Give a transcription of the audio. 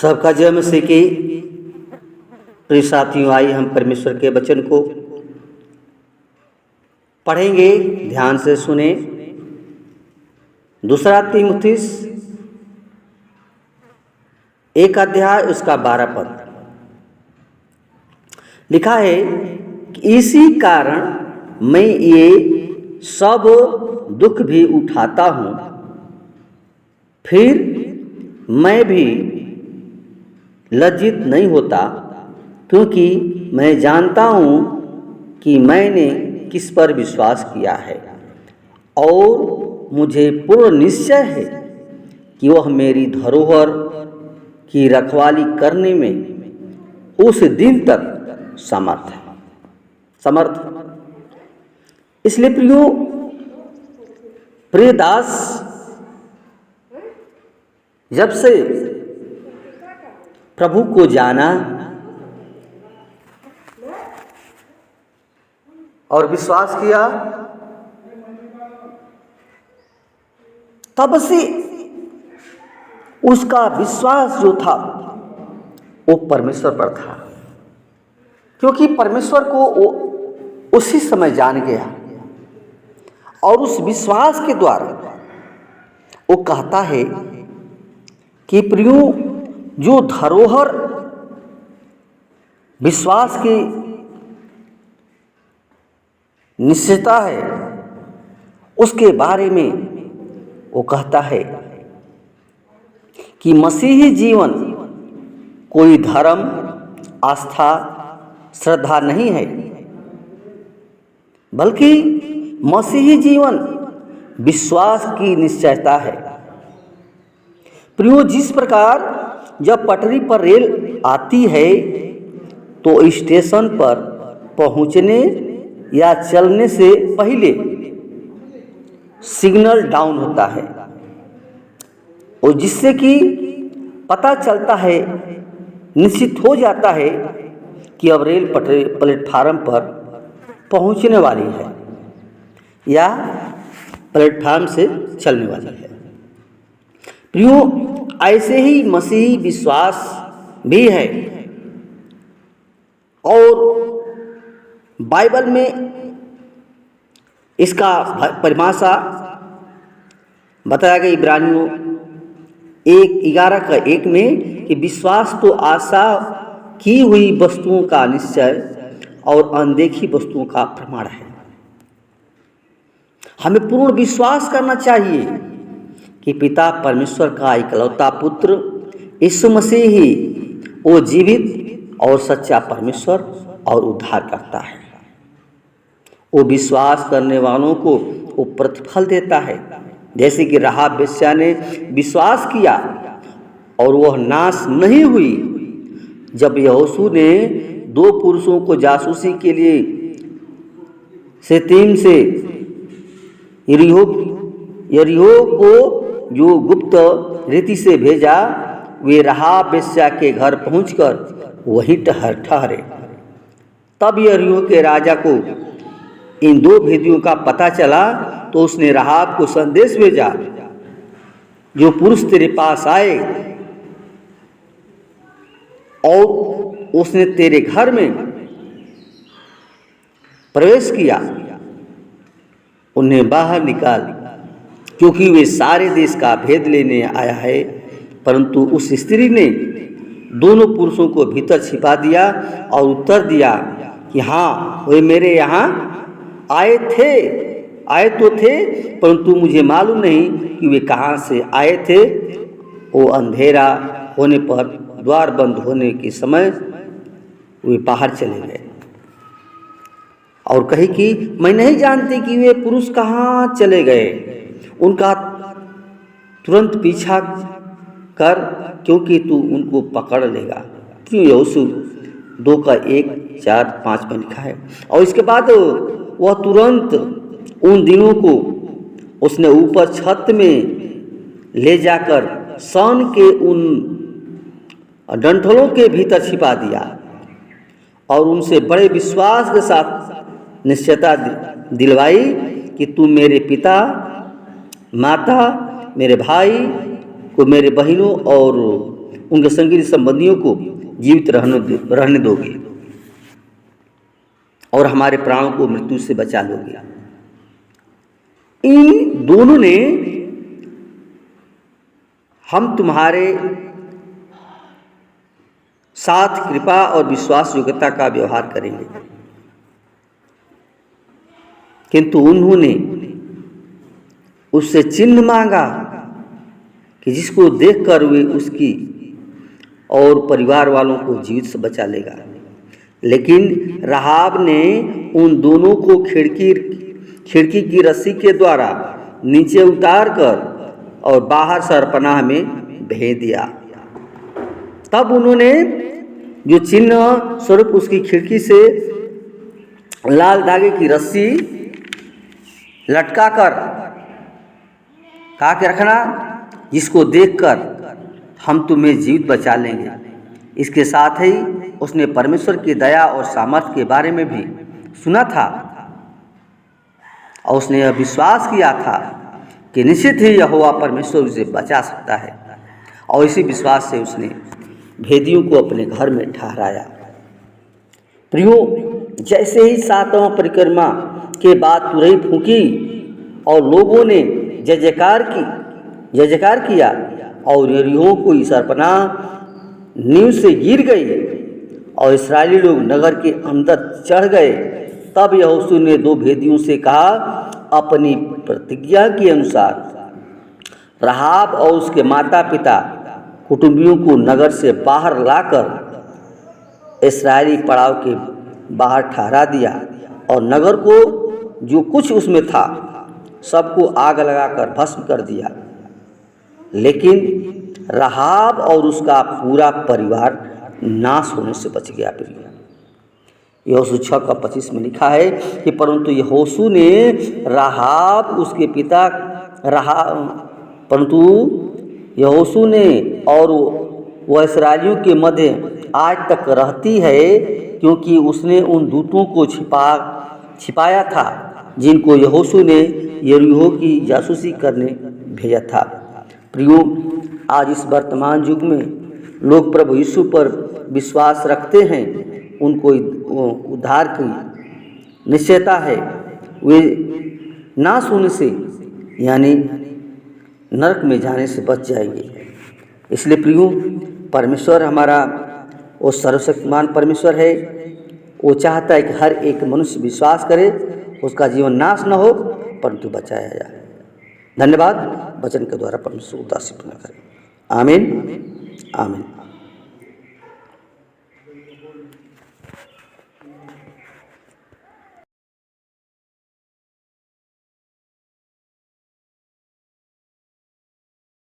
सबका जय मसीह की। प्रिय साथियों, आइए हम परमेश्वर के वचन को पढ़ेंगे, ध्यान से सुने। दूसरा तीमुथियुस 1 अध्याय उसका 12 पद लिखा है कि इसी कारण मैं ये सब दुख भी उठाता हूँ, फिर मैं भी लज्जित नहीं होता, क्योंकि मैं जानता हूँ कि मैंने किस पर विश्वास किया है और मुझे पूर्ण निश्चय है कि वह मेरी धरोहर की रखवाली करने में उस दिन तक समर्थ है। इसलिए प्रिय दास, जब से प्रभु को जाना और विश्वास किया, तब से उसका विश्वास जो था वो परमेश्वर पर था, क्योंकि परमेश्वर को वो उसी समय जान गया और उस विश्वास के द्वारा वो कहता है कि प्रियो, जो धरोहर विश्वास की निश्चयता है उसके बारे में वो कहता है कि मसीही जीवन कोई धर्म, आस्था, श्रद्धा नहीं है, बल्कि मसीही जीवन विश्वास की निश्चयता है। प्रियो, जिस प्रकार जब पटरी पर रेल आती है तो स्टेशन पर पहुंचने या चलने से पहले सिग्नल डाउन होता है, और जिससे कि पता चलता है, निश्चित हो जाता है कि अब रेल पटरी प्लेटफार्म पर पहुंचने वाली है या प्लेटफार्म से चलने वाली है। प्रियो, ऐसे ही मसीही विश्वास भी है, और बाइबल में इसका परिभाषा बताया गया इब्रानियों 1:11 में कि विश्वास तो आशा की हुई वस्तुओं का निश्चय और अनदेखी वस्तुओं का प्रमाण है। हमें पूर्ण विश्वास करना चाहिए कि पिता परमेश्वर का इकलौता पुत्र यीशु मसीह ही वो जीवित और सच्चा परमेश्वर और उद्धार करता है। वो विश्वास करने वालों को वो प्रतिफल देता है, जैसे कि राहाब वेश्या ने विश्वास किया और वह नाश नहीं हुई। जब यहोशू ने 2 पुरुषों को जासूसी के लिए शेतीम से यरीहो को जो गुप्त रीति से भेजा, वे राहाब वेश्या के घर पहुंचकर वहीं ठहरे। तब यरीहो के राजा को इन 2 भेदियों का पता चला, तो उसने राहाब को संदेश भेजा, जो पुरुष तेरे पास आए और उसने तेरे घर में प्रवेश किया, उन्हें बाहर निकाल, क्योंकि वे सारे देश का भेद लेने आया है। परंतु उस स्त्री ने दोनों पुरुषों को भीतर छिपा दिया और उत्तर दिया कि हाँ, वे मेरे यहाँ आए तो थे, परंतु मुझे मालूम नहीं कि वे कहाँ से आए थे। वो अंधेरा होने पर, द्वार बंद होने के समय वे बाहर चले गए और कही कि मैं नहीं जानती कि वे पुरुष कहाँ चले गए। उनका तुरंत पीछा कर, क्योंकि तू उनको पकड़ लेगा। क्यों? यहोशू 2:1-4-5 में लिखा है। और इसके बाद वह तुरंत उन दिनों को उसने ऊपर छत में ले जाकर सन के उन डंठलों के भीतर छिपा दिया और उनसे बड़े विश्वास के साथ निश्चयता दिलवाई कि तू मेरे पिता, माता, मेरे भाई को, मेरे बहनों और उनके संगी संबंधियों को जीवित रहने दोगे और हमारे प्राणों को मृत्यु से बचा लोगे। इन दोनों ने हम तुम्हारे साथ कृपा और विश्वास योग्यता का व्यवहार करेंगे, किंतु उन्होंने उससे चिन्ह मांगा कि जिसको देखकर वे उसकी और परिवार वालों को जीवित से बचा लेगा। लेकिन राहाब ने उन दोनों को खिड़की की रस्सी के द्वारा नीचे उतार कर और बाहर सरपनाह में भेज दिया। तब उन्होंने जो चिन्ह स्वरूप उसकी खिड़की से लाल धागे की रस्सी लटका कर कहा कि रखना, जिसको देखकर हम तुम्हें जीवित बचा लेंगे। इसके साथ ही उसने परमेश्वर की दया और सामर्थ्य के बारे में भी सुना था और उसने यह विश्वास किया था कि निश्चित ही यहोवा परमेश्वर उसे बचा सकता है, और इसी विश्वास से उसने भेदियों को अपने घर में ठहराया। प्रियो, जैसे ही सातवां परिक्रमा के बाद तुरही फूंकी और लोगों ने जय जयकार किया और यरीहो को सरपनाह नींव से गिर गई और इस्राएली लोग नगर के अंदर चढ़ गए, तब यहोशू ने दो भेदियों से कहा, अपनी प्रतिज्ञा के अनुसार राहाब और उसके माता पिता कुटुंबियों को नगर से बाहर लाकर इस्राएली पड़ाव के बाहर ठहरा दिया और नगर को जो कुछ उसमें था सबको आग लगाकर भस्म कर दिया। लेकिन राहाब और उसका पूरा परिवार नाश होने से बच गया। यहोशू 6:25 में लिखा है कि परंतु यहोशू ने यहोशू ने और वह इस्राएलियों के मध्य आज तक रहती है, क्योंकि उसने उन दूतों को छिपाया था जिनको यहोशू ने यरीहो की जासूसी करने भेजा था। प्रियो, आज इस वर्तमान युग में लोग प्रभु यीशु पर विश्वास रखते हैं, उनको उद्धार की निश्चयता है, वे नाश होने से यानी नरक में जाने से बच जाएंगे। इसलिए प्रियो, परमेश्वर हमारा वो सर्वशक्तिमान परमेश्वर है। वो चाहता है कि हर एक मनुष्य विश्वास करे, उसका जीवन नाश न हो परंतु बचाया जाए। धन्यवाद। वचन के द्वारा परमेश्वर उदासी पूर्ण करें। आमीन आमीन।